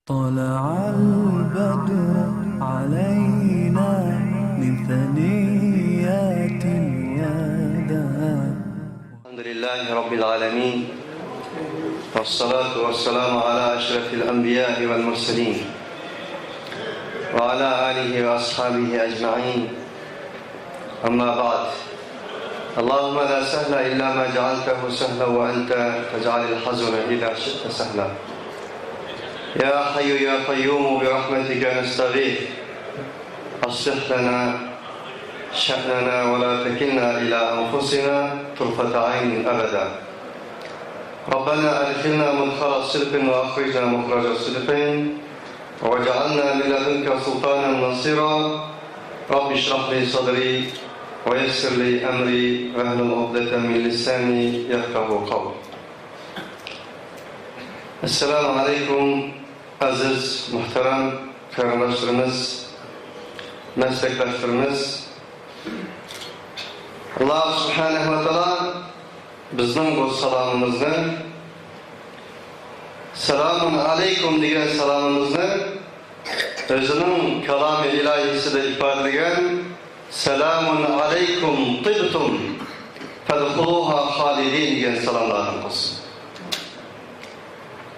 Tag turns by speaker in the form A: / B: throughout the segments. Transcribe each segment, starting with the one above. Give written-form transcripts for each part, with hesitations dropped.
A: طلع البدر علينا من ثنيات الوداع.
B: الحمد لله رب العالمين، والصلاة والسلام على أشرف الأنبياء والمرسلين وعلى آله وأصحابه أجمعين. أما بعد، اللهم لا سهل إلا ما جعلته سهلا وأنت تجعل الحزن إذا شئت سهلا. يا حي يا قيوم برحمتك نستغيث، أصلح لنا شأننا ولا تكلنا إلى أنفسنا طرفة عين أبدا. ربنا أدخلنا مدخل صدق وأخرجنا مخرج صدق واجعلنا من لدنك سلطانا نصيرا. رب اشرح لي صدري ويسر لي أمري واحلل عقدة من لساني يفقهوا قولي. Esselamu Aleyküm aziz, muhterem kardeşlerimiz, meslektaşlarımız. Allah Subhanahu ve Teala bizning bu salomimizni, Selamun Aleyküm degan salomimizni o'zining kalomi ilohisida ifodalagan Selamun Aleyküm tibtum fadkhuluha halidin degan salomlarni qilsin.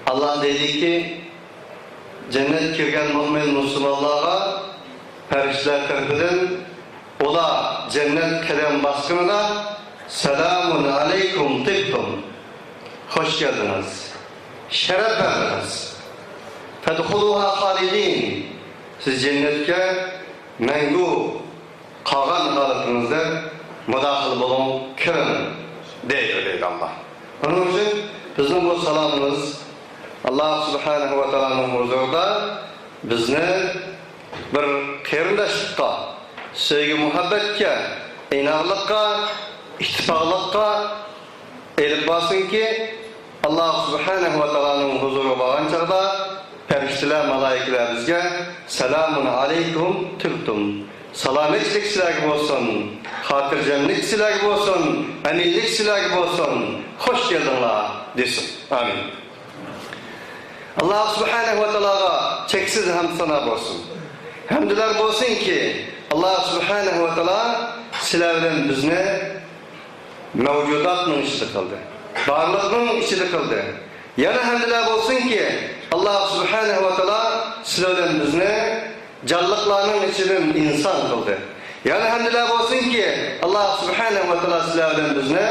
B: Allah dedi ki, cennet kirgen mu'min Müslümanlara perişler tarafından ola cennet kerem baskınına selamun aleyküm tibtum, hoş geldiniz, şeref verdiniz. Fedhuluha halidin, siz cennetke mengu kalan halatınızda müdahil bulun, kirin deyir Allah. Onun için bizim bu salamımız Allah Subhanahu ve Teala'nın huzurunda bizni bir qarindoshlikqa, sevgi muhabbatga, inog'likqa, ittifoqlikqa elib borsinki, Allah Subhanahu ve Teala'nın huzuriga borgan chog'da farishtalar, malaikalar bizga selamun alaykum tibtum, salomatlik sizlarga bo'lsin, xotirjamlik sizlarga bo'lsin, aminlik sizlarga bo'lsin, xush keldinglar desin. Amin. Allah Subhanahu ve Teala'ga çeksiz hamd sana olsun. Hamdlar olsun ki Allah Subhanahu ve Teala sizlar bilan bizni mavjudotning ichida qildi. Barliqning ichida qildi. Yana hamdlar olsun ki Allah Subhanahu ve Teala sizlar bilan bizni jonliqlarning ichidan inson qildi. Yana hamdlar olsun ki Allah Subhanahu ve Teala sizlar bilan bizni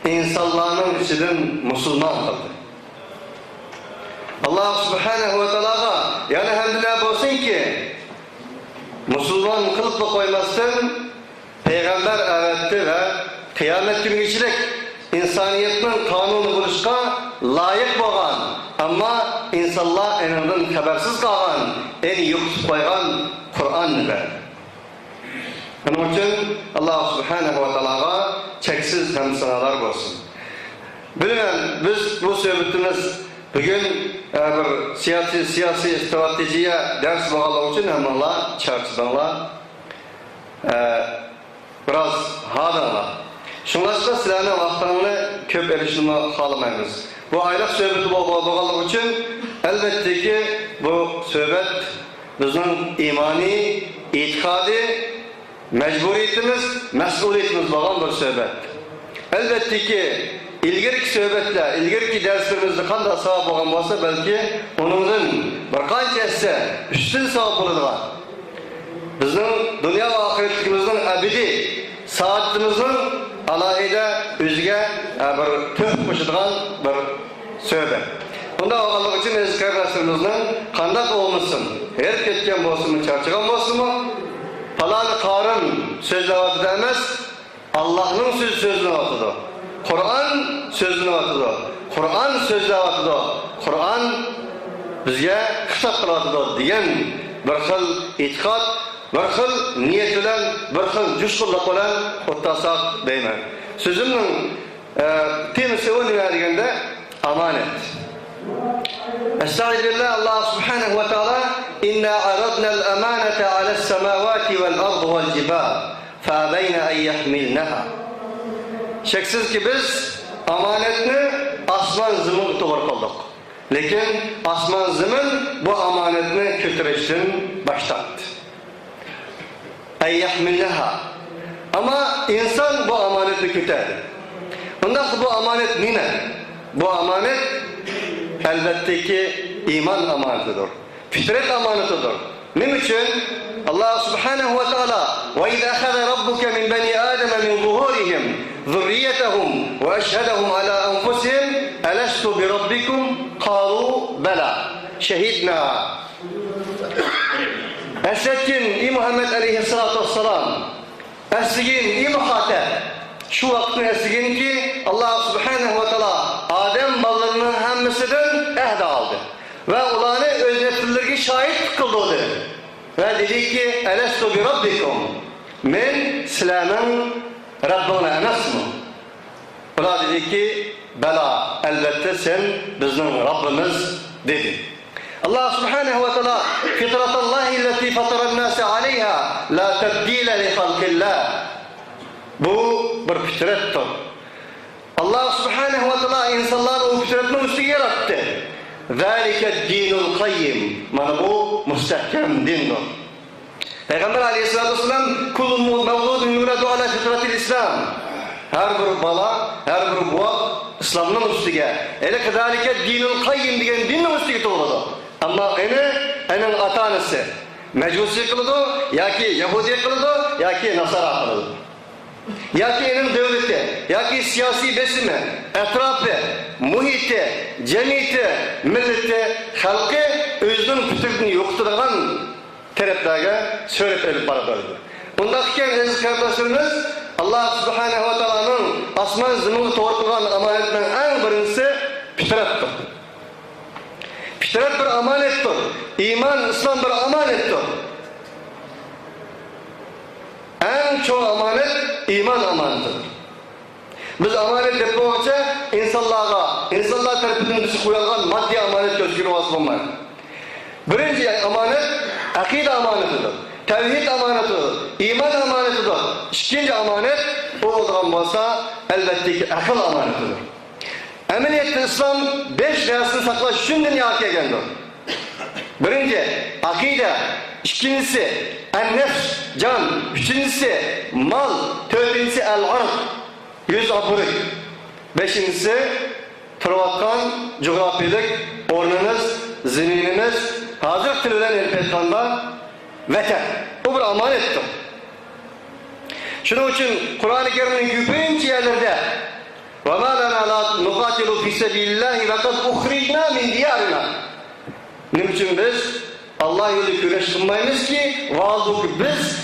B: insonlarning ichidan musulmon qildi. Allah Subhanahu ve Teala'ga yani hamdülillah olsun ki Müslüman kılıp da koymasın Peygamber öğretti ve kıyamet günü geçecek insaniyetin kanunu buluşka layık boğan ama insanlar eninden habersiz kalan en yoksuz koygan Kur'an verdi. Onun için Allah Subhanahu ve Teala'ga çeksiz hamsanalar olsun. Bilmem biz bu söhbetimiz bugün bir siyasi stratejiye ders bağlamak için hemenla çarşıdanlar biraz hadanlar. Şunlaşta sizlerine vaxtlarını köp erişilme kalamayız. Bu aylık söhbeti bağlamak için elbette ki bu söhbet bizim imani, itikadi, mecburiyetimiz, mesuliyetimiz bağlan bir söhbet. Elbette ki İlgirki söhbetler, ilgirki derslerimizde kanda sahip olan olsa belki onunun bir kança etse üstün sahip olurlar. Bizim dünya ve ahiretlikimizin ebedi saatimizin alayida özge bir tüh koşuduğun bir söhbet. Bunda oğanlık için eski kardeşlerimizin kandak olmuşsun, her ketken olsun mu, çarçıgan olsun mu, falan karın sözle vatıda emez, Allah'ın sözünü vatıda. Kur'an sözünü vatıda. Kur'an sözle vatıda. Kur'an bizge kitap kılatıda diyen bir xil itiqat, bir xil niyet bilen, bir xil cuşqulluq bilen o'ttasak deyman. Sözümün temisi o nima deganda amanet. Estağfirullah Allah Subhanahu ve Teala inna aradnal amanata alas semawati vel ardı vel cibal fa abayna en yahmilnaha. Şeksiz ki biz amanetni asman zimin tuğur kıldık. Lekin asman zimin getirişten başlattı. Ey yahmilnaha. Ama insan bu amaneti küterdi. Ondan sonra bu amanet nine? Bu amanet elbette ki iman amanetidir. Fitret amanetidir. Ne için? Allah subhanahu ve teala وَاِذَا أَخَذَ رَبُّكَ مِنْ بَنِي آدَمَ مِنْ ظُهُورِهِمْ ذُرِّيَّتَهُمْ وَأَشْهَدَهُمْ عَلَى أَنْفُسِهِمْ أَلَسْتُ بِرَبِّكُمْ قَالُوا بَلَى شَهِدْنَا. Essetkin Muhammed aleyhissalatu vesselam essigin muhatep şu vaktin essigin ki Allah subhanahu ve teala Adem ballarının hemmisinden ehd aldı ve olanı öznetlilerine şahit kıldı ve dedi ki elestu bi rabbikum men silamen Rabbuna enesmu. Ola dedi ki bela elbette sen bizim Rabbimiz dedi. Allah subhanahu ve teala fitratallahi allati fatara an-nase aleyha la tebdile li halqillah. Bu bir fitrettir. Allah subhanahu ve teala insanları o fitretin üstü yarattı. Zalike dinul kayyim. Mana bu müstehkem dindir. Peygamber aleyhissalatu vesselam kullu mevludun yuladu ala fitratil İslam. Her bir bala, her bir buğa İslam'ın üstüge. Ele kedalike dinul kayyim diyen dinin üstüge doğuladı. Ama onun ata-anası Mecusi kılıdı, ya ki Yahudi kılıdı, ya ki Nasara kılıdı. Ya ki onun devleti, ya ki siyasi besimi, etrafı, muhiti, cemiyeti, milleti, halkı özünün fikrini yoktırgan taraflarga söylep elip baradardı. Bundayken aziz kardeşlerimiz Allah subhanahu ve teala'nın asman zımını doğrultulan amanetinin en birincisi fitrettir. Fitret bir amanettir. İman, İslam bir amanettir. En çok amanet iman amanetidir. Biz amanet yapmakça insanlar tarafından bizi koyulgan maddi amanet gözüküyor olmayı. Birinci amanet akide amanetidir. Tevhid amanetidir. İman amanetidir. İkinci amanet o olduğun olsa elbette ki akıl amanetidir. Emniyette İslam 5 reyasını saklaş üçün dünya geldi. Birinci akide, ikincisi en-nefs, can, üçüncüsü mal, dördüncüsü el-arz, yüz abırık, beşincisi turvatkan, coğrafyalık, ornunuz, zemininiz, hazır tülülen elpetkanda vatan. Bu bir amanettir. Şunun için Kur'an-ı Kerim'in gübünç yerlerde وَمَا لَنَا لَا نُقَاتِلُ فِي سَبِيلِ اللّٰهِ وَقَدْ اُخْرِجْنَا مِنْ دِيَارِنَا. Ne için biz Allah yolu güreş kılmayız ki vaazı ki biz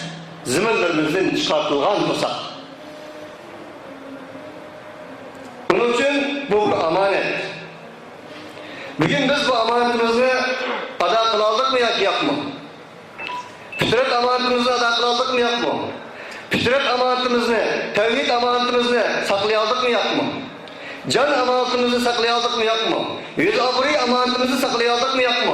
B: ziminlerimizden çıkartılgan olsak. Bunun için bu bir amanet. Bugün biz bu amanetimizi ada kılaldık mı yapma? Fitret amanetimizi ada kılaldık mı yapma? Fitret amanetimizni, tevhid amanetimizni saklayaldık mı yapma? Can amanetimizi saklayaldık mı yapma? Yüz abri amanetimizi saklayaldık mı yapma?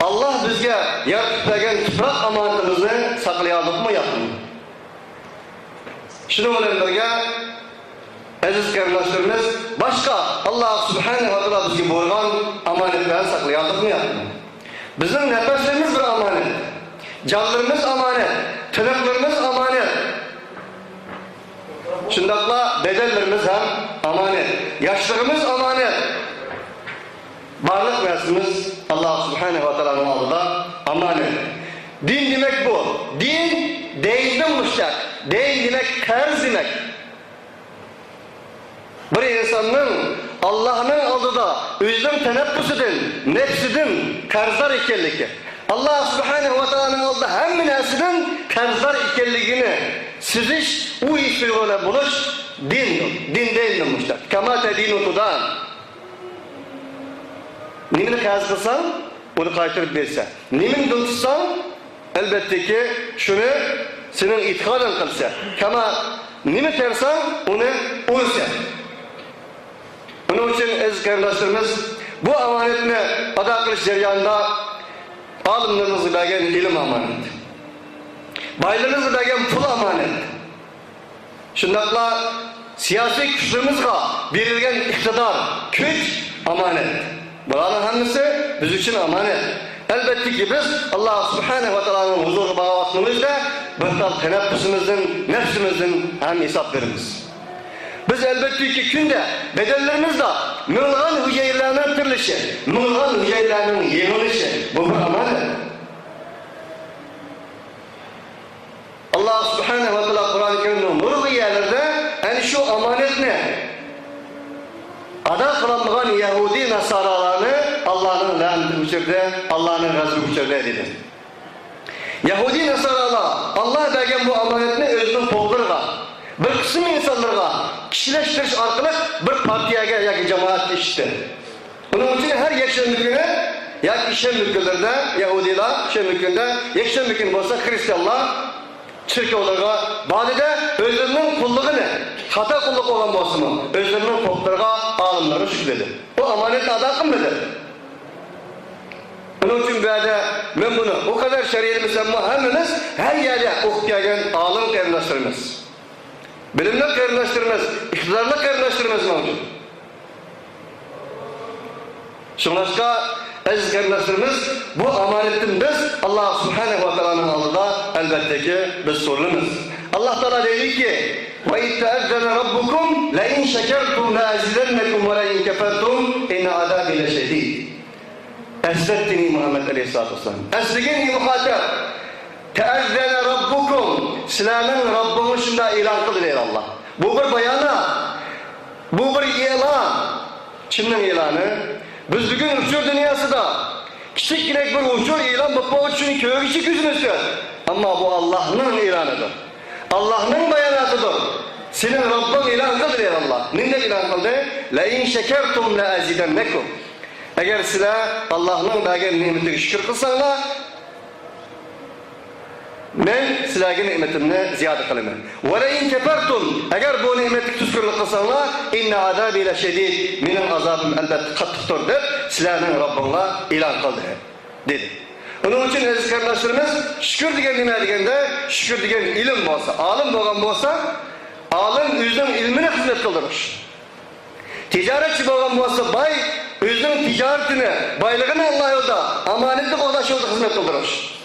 B: Allah bizge yaratıp tufrak amanetimizni saklayaldık mı yapma? Şunu bilen birge aziz kardeşlerimiz başka Allah subhanahu ve teala bizge buyurgan amanetlerini saklayaldık mı yapma? Bizim nefeslerimiz bir amanet. Canlarımız amanet. Tırnaklarımız amanet. Şundakla bedellerimiz hem amanet. Yaşlarımız amanet. Varlık meselemiz Allah subhanahu ve teala'nın aldığında amanet. Din demek bu. Din değilden müştak. Din demek terz demek. Bir insanın Allah'ın aldığında özlem teneffüsüdün, nefsidin terzlar ikenliki. Allah subhanahu ve teala'nın aldığı hem nesinin terzlar ikenliğini siziş, o işlerine buluş dindir. Din değildir müştak. Kama tedinu tudan. Nimini kaz kılsan, onu kaytırıp versen. Nimini tutsan, elbette ki şunu senin itikaden kılsa. Kama nimi tersen, onu uysa. Bunun için aziz kardeşlerimiz, bu amanetini ada kılış ceryanında alimlerinizi bergen ilim amanet. Baylarınızı bergen pul amanet. Şundakla siyasi güçlerimizge verilgen iktidar, güç amanet. Buranın hangisi biz için amanet. Elbette ki biz Allah Subhanahu ve Taala'nın huzuru bağlantımızda bir tal teneffüsümüzün, nefsimizin hem hesap verimiz. Biz elbette ki günde bedenlerimizde mılgan hücrelerinin türlüşü, mılgan hücrelerinin yenilişi, bu bir amanet. Allah Subhanahu ve Teala Kur'an-ı Kerim'in nurlu yerlerde yani şu amanet ne? Ada kılanmağın Yahudi Nasaralarını Allah'ın laneti uçurdu, Allah'ın gazabı uçurdu dedi. Yahudi Nasaralar Allah bergen bu amanetini özünün pollarına, bir kısım insanlarına kişileştiriş arkalık bir partiyaga yoki cemaat işti. Bunun için her yakşenlik günü yoki işenlik günlerde Yahudiler, işenlik günde yakşenlik gün olsa Hristiyanlar Türkiye'lerine badede özlerinin kulluğunu, hata kulluk olan olsun, özlerinin kullarına alımları şükredi. Bu amanet adı kımlıdır. Bunun için böyle ben bunu o kadar şeriyeli müsemma hemimiz her yerde okuyagen alım kaynaştırmaz. Bilimle kaynaştırmaz, iktidarla kaynaştırmaz mevcut. Şunlaşka aziz kaynaştırmaz, bu amanetin biz Allah Subhanahu ve Teala'nın aldığında elbette ki biz sorulumuz. Allah Teala dedi ki وَاِذْ تَأَذَّنَ رَبُّكُمْ لَاِنْ شَكَرْتُمْ لَاَزِدَنَّكُمْ وَلَاِنْ كَفَرْتُمْ اِنَّ عَذَابِ لَشَد۪يدٍ Esrettini Muhammed Aleyhisselatü Vesselam. Esligin muhatap. Teezzene Rabbukum. Sizlerin Rabbini şunda ilan kılıyor Allah. Bu bir bayana. Bu bir ilan. Kimden ilanı? Biz bugün uçur dünyası da küçük girek bir uçur ilan bakmak için köy küçük yüzünüzü. Ama bu Allah'ın ilanıdır. Allah'ın bayanatıdır. Senin Rabbin ilan kılıyor Allah. Neden ilan kıldı? لَاِنْ شَكَرْتُمْ لَاَزِدَنَّكُمْ Eğer sizler Allah'ın verdiği nimetine şükür kılsanlar, ben sizlerin nimetimini ziyade kılayım. وَلَاِنْ كَفَرْتُمْ Eğer bu nimeti tüskürlük kılsanlar, اِنَّ عَذَابِ لَشَد۪يدٍ Benim azabım elbette katlıktır der, sizlerin Rabbinle ilan kıldı dedi. Onun için aziz kardeşlerimiz, şükür diyen nime degende, şükür diyen ilim olsa, alim olan olsa, alim özünün ilmine hizmet kıldırır. Ticaretçi olan olsa bay, özünün ticaretini, baylığını Allah yolda, amanetli kodaş yolda hizmet kıldırır.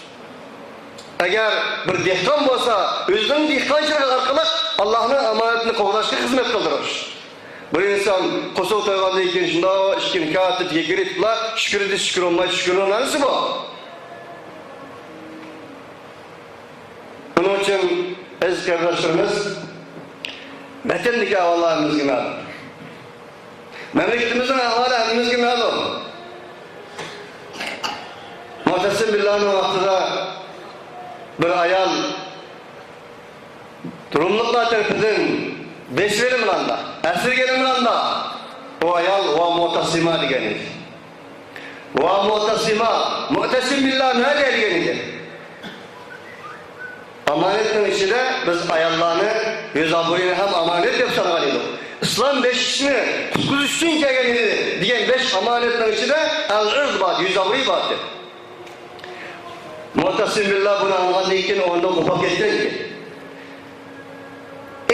B: Eğer bir dehkan olsa, özünün dehkancılığı arkalık Allah'ın amanetini kodaşlık hizmet kıldırır. Bir insan kosu toyganda iken şunda, işkin kağıtı diye giritla, şükür edin, şükür olmay, şükür olmayı bu. Bunun için aziz kardeşlerimiz, metendeki Allah'ımız gibi alın. Memleketimizin ahvali hepimiz gibi alın. Muhtesim Billah'ın vaktida bir ayal durumlukla terpidin beşverim landa, esirgerim landa o ayal va muhtasima degenidir. Va muhtasima, muhtesim Billah ne degenidir? Amanetin içinde biz ayallarını, yüz aburini hem amanet yapsan alıyorduk. İslam beş kişini kuzguz üçün kelgeniydi diyen beş amanetin içinde el-ırd bat, yüz aburi battı. Muhtasim Billah bunu anladığı için onda mufak etti ki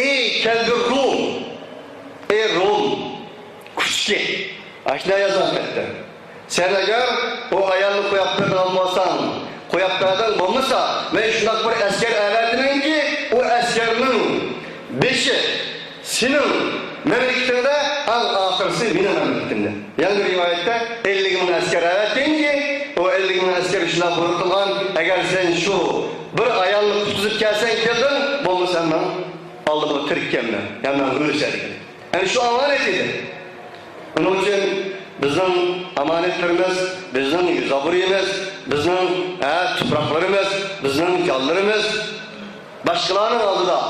B: ey kelbi Rum, ey Rum, kuşki, aşina yazan etti. Sen eğer o ayarlı koyaptığını almazsan, koyaptığından bulmuşsa ve şundak bir esker evletinin ki o eskerinin beşi senin memleketinde al ahırsı benim memleketimde. Yani rivayette 50.000 esker evlettin ki o 50.000 esker şuna bırakılan eğer sen şu bir ayarlı tutup gelsen geldin bulmuşsan ben aldım o Türkiye'mle yani hırşedik. Yani şu amanetidir. Onun için bizim amanetlerimiz, bizim zaburimiz, bizim topraklarımız, bizim canlarımız başkalarının aldı da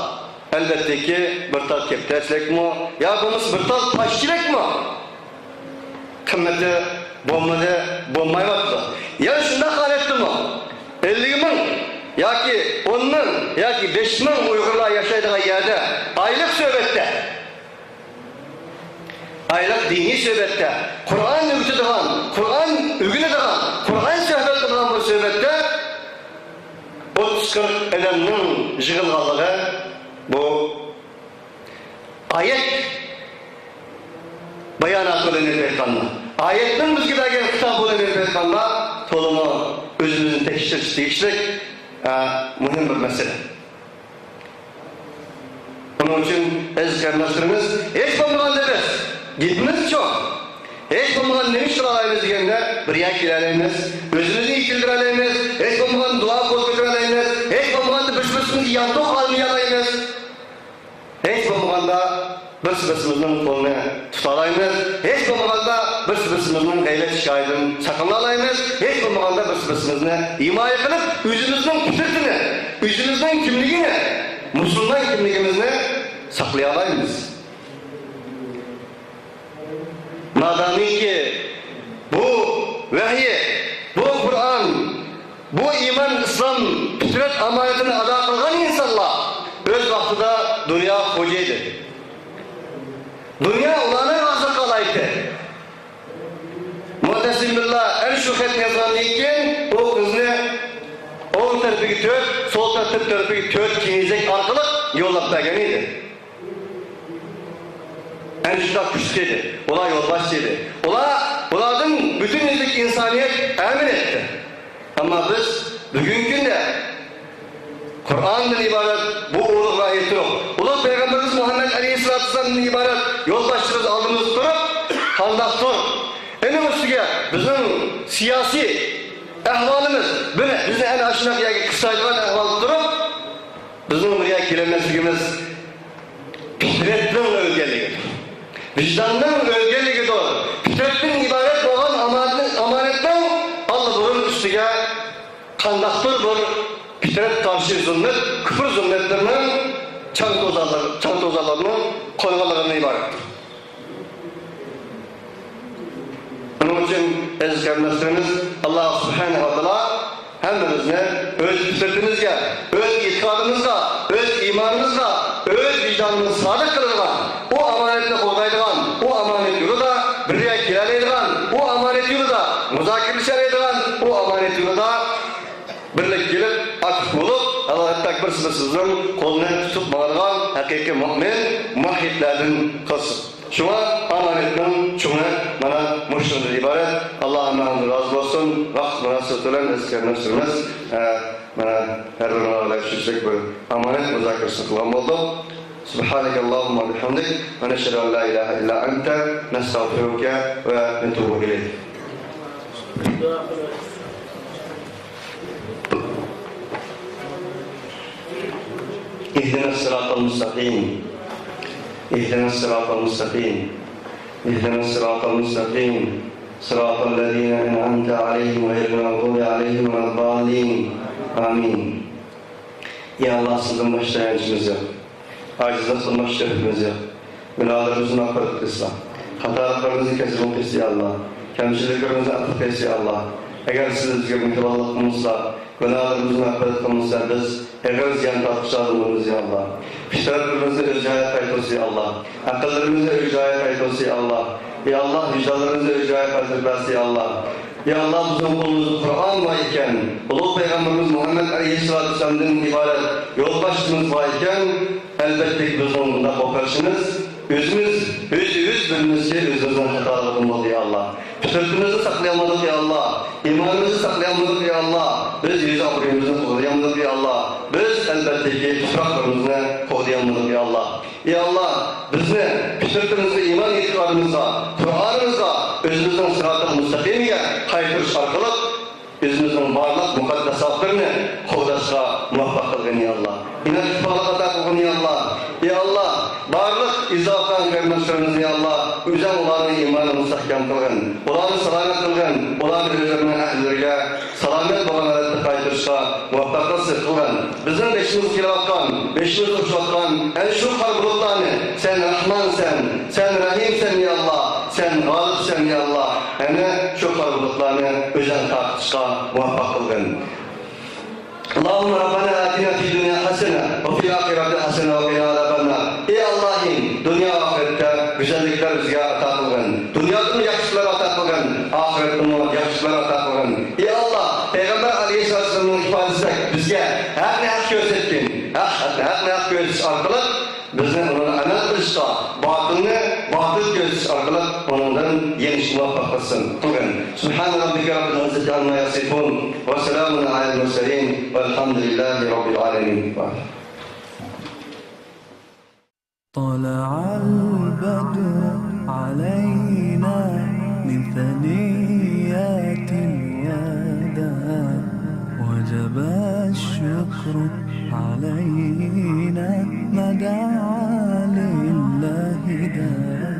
B: elbette ki bir tal kepteçlik mi? Ya bunuz bir tal taşçılık mı? Kımmeti bombay baktı. Ya şunda haletli mi? 50.000 ya ki 10.000 ya ki 5.000 Uygurlar yaşaydığı yerde aylık söhbette aylık dini söhbette, Kur'an öğütüdüğün, Kur'an öğütüdüğün, Kur'an söhbet kılınan bu söhbette 30-40 edeninin jığılğalığı bu ayet bayanat olan elbetkanla. Ayetten biz giderken kitap olan elbetkanla tolumu işletiş deyişlik mühim bir mesele. Onun için aziz kardeşlerimiz hiç bulmadan demez. Gitmemiz çok. Hiç bulmadan ne işler alayımız diyende bir yak ilerleyiniz. Özünüzü itildireleyiniz. Hiç bulmadan dua korkutureleyiniz. Hiç bulmadan da birbirimizi yandık almayalayınız. Hiç bulmadan da birbirimizin kolunu tutalayınız. Hiç bulmadan da birbirimizin gayret şikayetini sakınlalayınız. Hiç bulmadan da birbirimizini himaye kılıp yüzümüzün kütürtünü, yüzümüzün kimliğini, Müslüman kimliğimizni saklayalayınız. Madami ki bu vahiy, bu Kur'an, bu iman, İslam, fitret amanetini ada kılgan insanlar öz vaktida dünya hocaydı. Dünya ulanın azı kalaydı. Muhtesim billah en şuhet yazanlıyken o kızını oğul tarafı 4, sol tarafı 4 kinizek arkalık yollap bergeniydi. En şudak güçlüydü. Ola yolbaşçıydı. Olardan bütün yüzlük insaniyet emin etti. Ama biz bugünkü de Kur'an'dan ibaret bu uğurluk rahiyeti yok. Ulu Peygamberimiz Muhammed Aleyhisselatü Vesselam'dan ibaret yolbaşçımız aldığımız durup kandak dur. En üstüge bizim siyasi ehvalimiz, bizi en aşına kısaydıran ehval durup bizim buraya kilemesligimiz fitretten özelliğidir. Vicdandan özelliğidir. Fitretten ibaret olan amanetten Allah bunun üstüge kandaktır bir fitret karşı zulmet, küfür zulmetlerinin çan tozalarının koymalarına ibarettir. Onun için aziz kardeşlerimiz Allah Subhanahu wa Ta'ala hemimizne öz fitretimizge, öz itikadımızga, öz imanımızga, öz vicdanımız sadık kılırgan, o amanetle koğdaydıgan, o amanet yolunda birliğe kiraleydigan, o amanet yolunda muzakirleşereydigan, o amanet yolunda birlik gelip aktif bulup Allah'a takbir sınırsızın kolundan tutup bağırgan hakiki mümin, muahhidlerden kılsın. Şuna amanetin şuna bana muştundur ibaret. Allah'ın razı olsun. Vakt münasebet olan eskilerine sürmez. Bana her bir ağırlayıp şüksek bir amanet müzakiresi kılan oldu. Subhaneke Allahumma bihamdik ve neşhedü en la ilahe illa ente nestağfiruke ve netubu ileyh. İhdina sıratal müstakim. اهدنا الصراط المستقيم اهدنا الصراط المستقيم صراط الذين أنعمت عليهم غير المغضوب عليهم ولا الضالين آمين. Ya Allah sizden başlayancımız yok. Acizden sunmak şerefimiz yok. Günahlarımızın affet kısla. Hatalarımızı kesin kısla ya Allah. Kemşiliklerimizi affet kısla ya Allah. Eğer siz bizge mütevallık kılmışsa, günahlarımızın affet kılmışsa biz eğer ziyan tartışalımız ya Allah. Fitretlerimizi özcaya kayıtlısı ya Allah. Akıllarımızı özcaya kayıtlısı ya Allah. Ya Allah vicdanlarımızı özcaya kayıtlısı ya Allah. Ya Allah bizim kulumuzu Kur'an var iken, Ulu Peygamberimiz Muhammed Aleyhisselatü Vesselam'dan ibaret yolbaşımız var iken elbette ki biz onunla kokarşınız. Yüz bilmesi yüzümüzden hatalı bulmadı ya Allah. Fitretimizi saklayamadık ya Allah. İmanımızı saklayamadık ya Allah. Biz yüz abriyemizi koruyamadık ya Allah. Biz elbette ki tüfraklarımızı koruyamadık ya Allah. Ya Allah bizni fitretimizi iman itikadımızda, Kur'an'ımızda özümüzden sırat-ı müstakimiye kayıtırış arkalık özümüzden varlık mukaddesatlarını kovdaşa muvaffak kılgın ya Allah. İnat ifalık ata kılgın ya Allah. Ya Allah varlık izafan görmüşleriniz ya Allah. Üzen olanın imanı müstahkem kılgın. Olanı selamet kılgın. Olanı üzerine ehlilerine selamet bağlanırdı kayıtırışa muvaffak kılgın. Bizim beşimiz kilavatkan, beşimiz uçlatkan en şu karbuluklarını sen Rahman sen Rahim sen ya Allah. Sen galip sen ya Allah. Yani şu karbuluklarını özen tartışa muvaffak kılgın. Allahümme Rabbana atina fi dünya hasene ve fi ahirete hasene ve qina azabannar. Ey Allah'ım dünya ahirette güzellikler bizge ata kılgın. Dünyada mı yakışıklar ata kılgın, ahirette mi yakışıklar ata kılgın. Ey Allah Peygamber Aleyhisselatü Vesselam'ın ifadesi bizge her ne hak gözettin, her ne hak gözetmiş arkalık bizni onun amet kılışta, batıl gözetmiş arkalık onundan yeniş muvaffak kılsın. Subhan rabbike rabbil izzati amma yasifun ve selamun alel murselin velhamdülillahi rabbil alemin.
A: طلع البدر علينا من ثنيات الوداع وجب الشكر علينا ما دعا لله داع